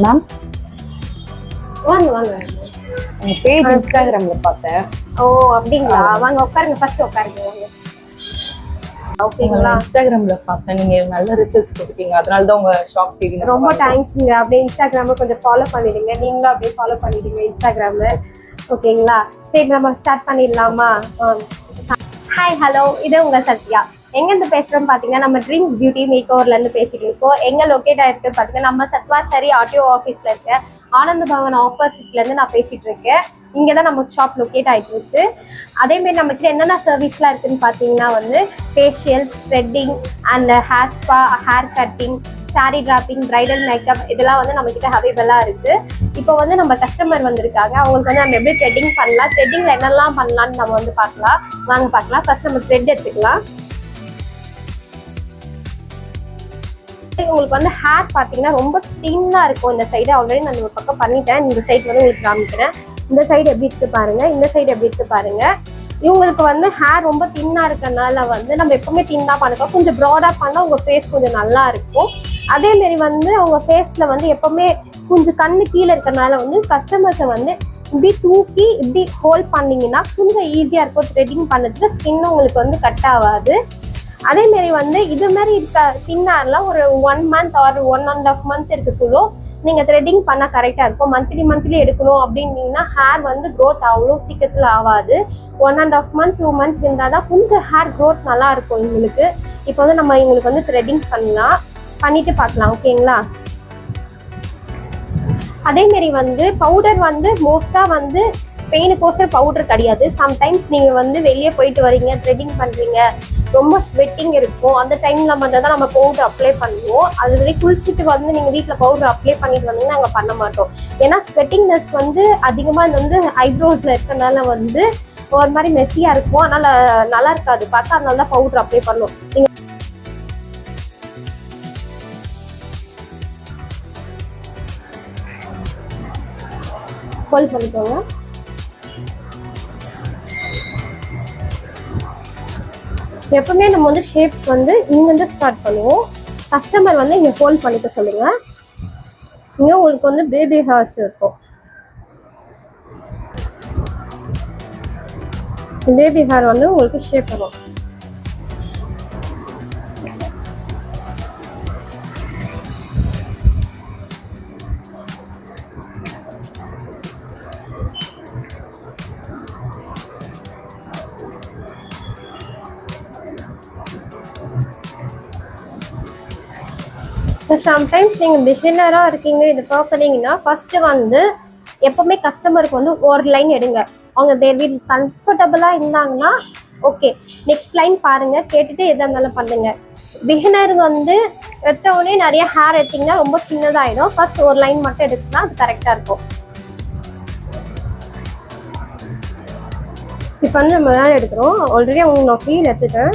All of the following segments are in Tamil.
மேம் வாங்க வாங்க. உங்க பேஜ் இன்ஸ்டாகிராம்ல பார்த்தேன். ஓ அப்படிங்களா? வாங்க உட்காருங்க, ஃபர்ஸ்ட் உட்காருங்க. வாங்க. ஓகேங்களா? இன்ஸ்டாகிராம்ல பார்த்தேன், நீங்க நல்ல ரிசல்ட்ஸ் கொடுத்தீங்க, அதனால தான் உங்க ஷாப் தேடி. ரொம்ப தேங்க்ஸ்ங்க. அப்படியே இன்ஸ்டாகிராம கொஞ்சம் ஃபாலோ பண்ணிடுங்க, நீங்களும் அப்படியே ஃபாலோ பண்ணிடுங்க இன்ஸ்டாகிராம்ல. ஓகேங்களா? சரி நம்ம ஸ்டார்ட் பண்ணிடலாமா? ஹாய் ஹலோ, இது உங்க சத்யா. எங்கேருந்து பேசுகிறோம் பார்த்தீங்கன்னா, நம்ம ட்ரீம்ஸ் பியூட்டி மேக் ஓவர்லேருந்து பேசிட்டு இருக்கோம். எங்கே லொக்கேட் ஆகிருக்கு பார்த்தீங்கன்னா, நம்ம சத்வாச்சாரி ஆர்டிஓ ஆஃபீஸில் இருக்க ஆனந்த பவன் ஆப்போசிட்லேருந்து நான் பேசிகிட்டு இருக்கேன். இங்கே தான் நம்ம ஷாப் லொக்கேட் ஆகிட்டு இருக்கு. அதேமாரி நம்மகிட்ட என்னென்ன சர்வீஸ்லாம் இருக்குதுன்னு பார்த்தீங்கன்னா வந்து facial, threading and hair spa, hair cutting, sorry dropping, bridal makeup இதெல்லாம் வந்து நம்மக்கிட்ட அவைலபிளாக இருக்குது. இப்போ வந்து நம்ம கஸ்டமர் வந்திருக்காங்க, அவங்களுக்கு வந்து நம்ம எப்படி த்ரெட்டிங் பண்ணலாம், த்ரெட்டிங்கில் என்னெல்லாம் பண்ணலான்னு நம்ம வந்து பார்க்கலாம். வாங்க பார்க்கலாம். ஃபர்ஸ்ட் நம்ம த்ரெட் எடுத்துக்கலாம். உங்களுக்கு வந்து ஹேர் பார்த்தீங்கன்னா ரொம்ப தின்னாக இருக்கும். இந்த சைடு ஆல்ரெடி நான் ஒரு பக்கம் பண்ணிட்டேன், இந்த சைடு வந்து உங்களுக்கு காமிக்கிறேன். இந்த சைடு எப்படி இருக்கு பாருங்க, இந்த சைடு எப்படி இருக்கு பாருங்க. இவங்களுக்கு வந்து ஹேர் ரொம்ப தின்னா இருக்கறனால வந்து நம்ம எப்பவுமே தின்னா பண்ணிக்கலாம். கொஞ்சம் ப்ராடா பண்ணால் உங்க ஃபேஸ் கொஞ்சம் நல்லா இருக்கும். அதே மாதிரி வந்து அவங்க ஃபேஸ்ல வந்து எப்பவுமே கொஞ்சம் கண்ணு கீழே இருக்கறனால வந்து கஸ்டமர்ஸை வந்து இப்படி தூக்கி இப்படி ஹோல்ட் பண்ணீங்கன்னா கொஞ்சம் ஈஸியா இருக்கும் த்ரெட்டிங் பண்ணதுக்கு. ஸ்கின் உங்களுக்கு வந்து கட் ஆகாது. அதே மாதிரி வந்து இது மாதிரி இருக்க தின்னார்லாம் ஒரு 1 month ஆர் 1.5 month இருக்கு சொல்லும். நீங்க த்ரெட்டிங் பண்ணா கரெக்டா இருக்கும். மந்த்லி எடுக்கணும் அப்படின்னீங்கன்னா ஹேர் வந்து க்ரோத் அவ்வளோ சீக்கிரத்துல ஆகாது. 1.5 month 2 months இருந்தால் தான் கொஞ்சம் ஹேர் க்ரோத் நல்லா இருக்கும் உங்களுக்கு. இப்போ வந்து நம்ம இவங்களுக்கு வந்து த்ரெட்டிங் பண்ணலாம், பண்ணிட்டு பார்க்கலாம். ஓகேங்களா? அதே மாதிரி வந்து பவுடர் வந்து மோஸ்டா வந்து பெயினுக்கோசர் பவுடர் கிடையாது. சம்டைம்ஸ் நீங்க வந்து வெளியே போயிட்டு வரீங்க, த்ரெட்டிங் பண்றீங்க, ரொம்ப ஸ்வெட்டிங் இருக்கும், அந்த டைம்ல மட்டும் தான் நம்ம பவுடர் அப்ளை பண்ணுவோம். அது வரைக்கும் குளிச்சுட்டு வந்து நீங்க வீட்டுல பவுடர் அப்ளை பண்ணிட்டு வந்தீங்கன்னா நாங்க பண்ண மாட்டோம். ஏன்னா ஸ்வெட்டிங்னஸ் வந்து அதிகமா வந்து ஐப்ரோஸ்ல இருக்கனால வந்து ஒரு மாதிரி மெஸ்ஸியா இருக்கும், அதனால நல்லா இருக்காது பார்த்தா. அதனால தான் பவுடர் அப்ளை பண்ணுவோம். நீங்க ஹோல்ட் பண்ணிக்கோங்க. எப்பவுமே நம்ம வந்து ஷேப்ஸ் வந்து இங்கிருந்து ஸ்டார்ட் பண்ணுவோம். கஸ்டமர் வந்து இங்கே ஹோல்ட் பண்ணிக்க சொல்லுங்க. இங்கே உங்களுக்கு வந்து பேபி ஹேர்ஸ் இருக்கும். பேபி ஹேர் வந்து உங்களுக்கு ஷேப் வரும். சம்டைம்ஸ் நீங்கள் பிகினராக இருக்கீங்க, இது பார்க்குறீங்கன்னா ஃபஸ்ட்டு வந்து எப்போவுமே கஸ்டமருக்கு வந்து ஒரு லைன் எடுங்க. அவங்க தேர்வில் கம்ஃபர்டபுளாக இருந்தாங்கன்னா ஓகே, நெக்ஸ்ட் லைன் பாருங்கள், கேட்டுட்டு எதாக இருந்தாலும் பண்ணுங்க. பிகினர் வந்து எடுத்தவுடனே நிறைய ஹேர் எடுத்திங்கன்னா ரொம்ப சின்னதாகிடும். ஃபர்ஸ்ட் ஒரு லைன் மட்டும் எடுத்துனா அது கரெக்டாக இருக்கும். இப்போ வந்து நம்ம வேலை எடுக்கிறோம். ஆல்ரெடி அவங்க நான் ஃபீல் எடுத்துட்டேன்.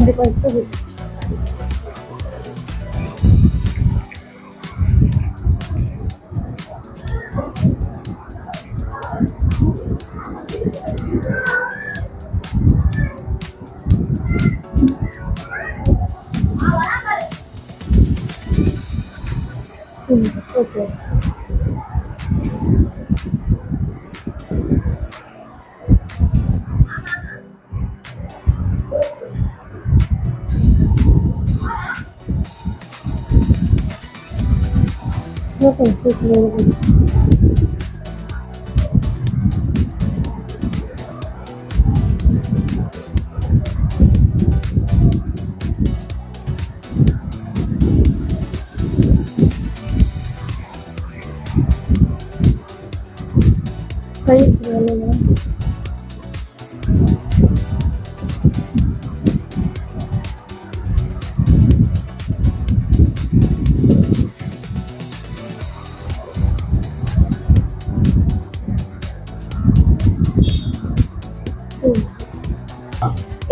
இது கொஞ்சம் ஓகே.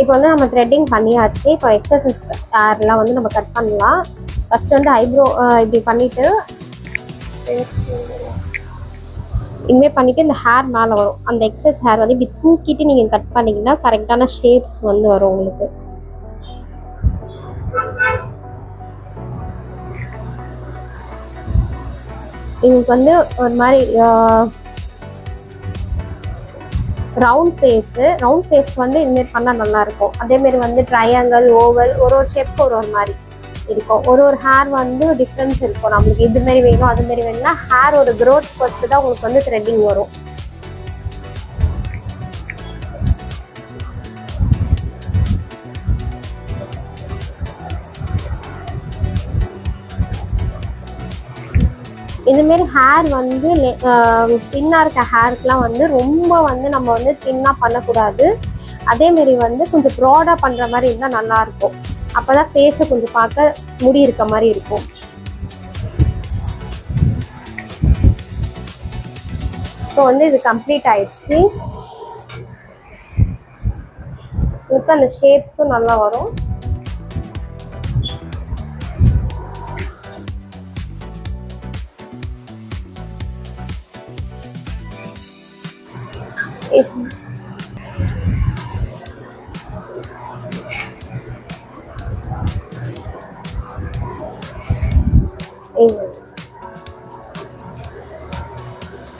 இப்போ வந்து நம்ம த்ரெட்டிங் பண்ணியாச்சு. இப்போ எக்ஸசைஸ் ஹேர்லாம் வந்து நம்ம கட் பண்ணலாம். ஃபர்ஸ்ட் வந்து ஐப்ரோ இப்படி பண்ணிட்டு இனிமேல் பண்ணிட்டு இந்த ஹேர் மேலே வரும். அந்த எக்ஸஸ் ஹேர் வந்து இப்படி தூக்கிட்டு நீங்கள் கட் பண்ணிங்கன்னா கரெக்டான ஷேப்ஸ் வந்து வரும் உங்களுக்கு. உங்களுக்கு வந்து ஒரு மாதிரி ரவுண்ட் ஃபேஸ் வந்து இதுமாரி பண்ணால் நல்லாயிருக்கும். அதேமாரி வந்து ட்ரையாங்கிள், ஓவல், ஒரு ஷேப்க்கு ஒரு மாதிரி இருக்கும். ஒரு ஹேர் வந்து டிஃப்ரென்ஸ் இருக்கும். நம்மளுக்கு இதுமாரி வேணும் அதுமாரி வேணும்னா ஹேரோட க்ரோத் பொறுத்து தான் உங்களுக்கு வந்து த்ரெட்டிங் வரும். இதுமாரி ஹேர் வந்து தின்னாக இருக்க ஹேருக்குலாம் வந்து ரொம்ப வந்து நம்ம வந்து தின்னாக பண்ணக்கூடாது. அதேமாரி வந்து கொஞ்சம் ப்ராடாக பண்ணுற மாதிரி இருந்தால் நல்லாயிருக்கும். அப்போ தான் ஃபேஸை கொஞ்சம் பார்க்க முடி இருக்க மாதிரி இருக்கும். இப்போ வந்து இது கம்ப்ளீட் ஆயிடுச்சு. இப்போ அந்த ஷேப்ஸும் நல்லா வரும்.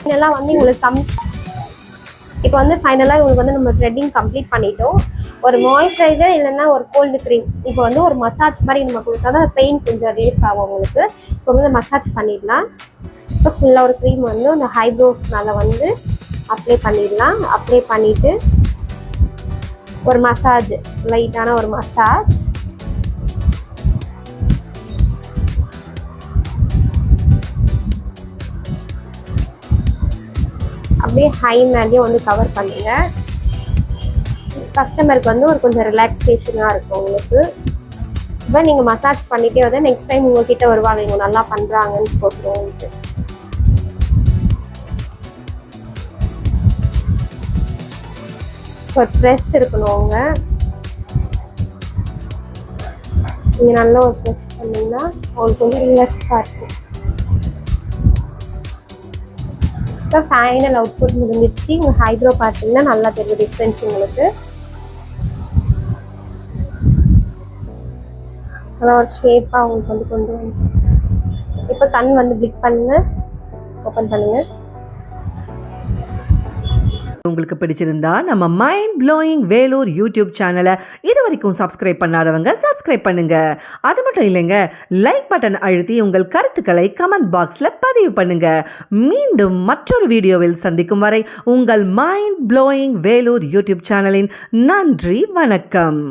இதெல்லாம் வந்து உங்களுக்கு இப்போ வந்து ஃபைனலாக உங்களுக்கு வந்து நம்ம த்ரெட்டிங் கம்ப்ளீட் பண்ணிட்டோம். ஒரு மாய்ஸ்சரைசர் இல்லைன்னா ஒரு கோல்டு க்ரீம் இப்போ வந்து ஒரு மசாஜ் மாதிரி நம்ம கொடுத்தா தான் பெயின் கொஞ்சம் ரிலீஃப் ஆகும் உங்களுக்கு. இப்போ வந்து மசாஜ் பண்ணிடலாம். இப்போ ஃபுல்லாக ஒரு க்ரீம் வந்து அந்த ஹைப்ரோஸ் மேலே வந்து அப்ளை பண்ணிடலாம். அப்ளை பண்ணிவிட்டு ஒரு மசாஜ், லைட்டான ஒரு மசாஜ். அப்படியே ஹை மேலேயும் வந்து கவர் பண்ணுங்க. கஸ்டமருக்கு வந்து ஒரு கொஞ்சம் ரிலாக்ஸேஷனாக இருக்கும் உங்களுக்கு. இப்போ நீங்கள் மசாஜ் பண்ணிகிட்டே வந்து நெக்ஸ்ட் டைம் உங்ககிட்ட வருவாங்க, இவங்க நல்லா பண்ணுறாங்கன்னு போட்டுருவோம். ஒரு ப்ரெஸ் இருக்கணும் அவங்க. நீங்கள் நல்லா ஒரு ப்ரெஸ் பண்ணிங்கன்னா அவங்களுக்கு வந்து ரிலாக்ஸாக இருக்கும். இப்போ ஃபைனல் அவுட்புட் முடிஞ்சிச்சு. உங்கள் ஹைப்ரோ பார்த்தீங்கன்னா நல்லா தெரியும் டிஃப்ரென்ஸ் உங்களுக்கு. நல்லா ஒரு ஷேப்பாக அவங்களுக்கு வந்து கொண்டு வந்து. இப்போ கண் வந்து பிளிக் பண்ணுங்க, ஓப்பன் பண்ணுங்க. உங்களுக்கு பிடிச்சிருந்தா நம்ம மைண்ட் ப்ளோயிங் வேலூர் யூடியூப் சேனலை இது வரைக்கும் சப்ஸ்கிரைப் பண்ணாதவங்க சப்ஸ்கிரைப் பண்ணுங்க. அது மட்டும் இல்லைங்க, லைக் பட்டன் அழுத்தி உங்கள் கருத்துக்களை கமெண்ட் பாக்ஸில் பதிவு பண்ணுங்க. மீண்டும் மற்றொரு வீடியோவில் சந்திக்கும் வரை உங்கள் மைண்ட் ப்ளோயிங் வேலூர் யூடியூப் சேனலின் நன்றி, வணக்கம்.